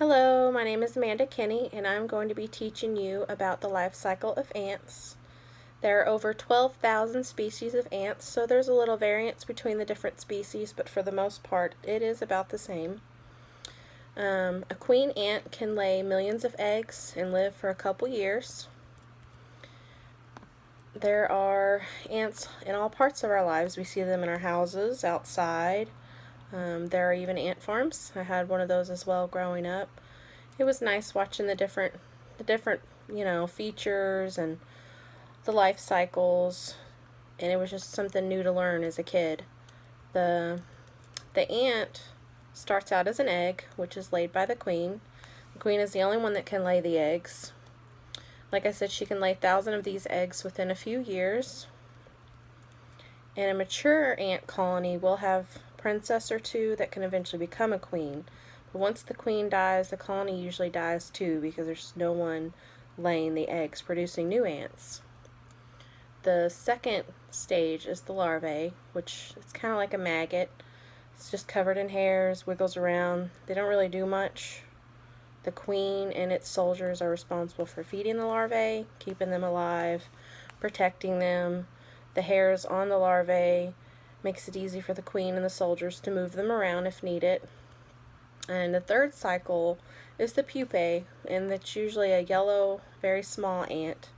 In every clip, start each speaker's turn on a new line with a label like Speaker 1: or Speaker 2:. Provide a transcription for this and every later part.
Speaker 1: Hello, my name is Amanda Kinney, and I'm going to be teaching you about the life cycle of ants. There are over 12,000 species of ants, so there's a little variance between the different species, but for the most part, it is about the same. A queen ant can lay millions of eggs and live for a couple years. There are ants in all parts of our lives. We see them in our houses, outside. There are even ant farms. I had one of those as well growing up. It was nice watching the different features and the life cycles, and it was just something new to learn as a kid. The ant starts out as an egg, which is laid by the queen. The queen is the only one that can lay the eggs. Like I said, she can lay 1,000 of these eggs within a few years. And a mature ant colony will have a princess or two that can eventually become a queen. But once the queen dies, the colony usually dies too, because there's no one laying the eggs, producing new ants. The second stage is the larvae, which is kind of like a maggot. It's just covered in hairs, wiggles around. They don't really do much. The queen and its soldiers are responsible for feeding the larvae, keeping them alive, protecting them. The hairs on the larvae makes it easy for the queen and the soldiers to move them around if needed. And the third cycle is the pupae, and it's usually a yellow, very small ant.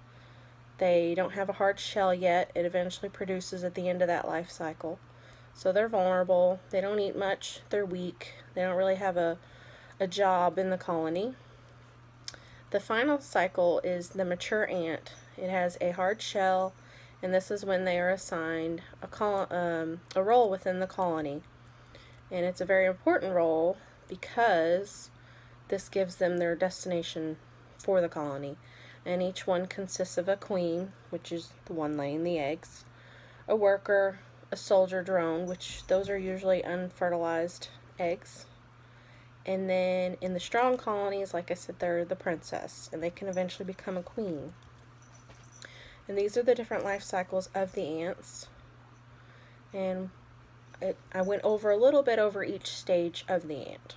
Speaker 1: They don't have a hard shell yet. It eventually produces at the end of that life cycle. So they're vulnerable. They don't eat much. They're weak. They don't really have a job in the colony. The final cycle is the mature ant. It has a hard shell, and this is when they are assigned a role within the colony. And it's a very important role because this gives them their destination for the colony. And each one consists of a queen, which is the one laying the eggs, a worker, a soldier drone, which those are usually unfertilized eggs. And then in the strong colonies, like I said, they're the princess, and they can eventually become a queen. And these are the different life cycles of the ants. And I went over a little bit over each stage of the ant.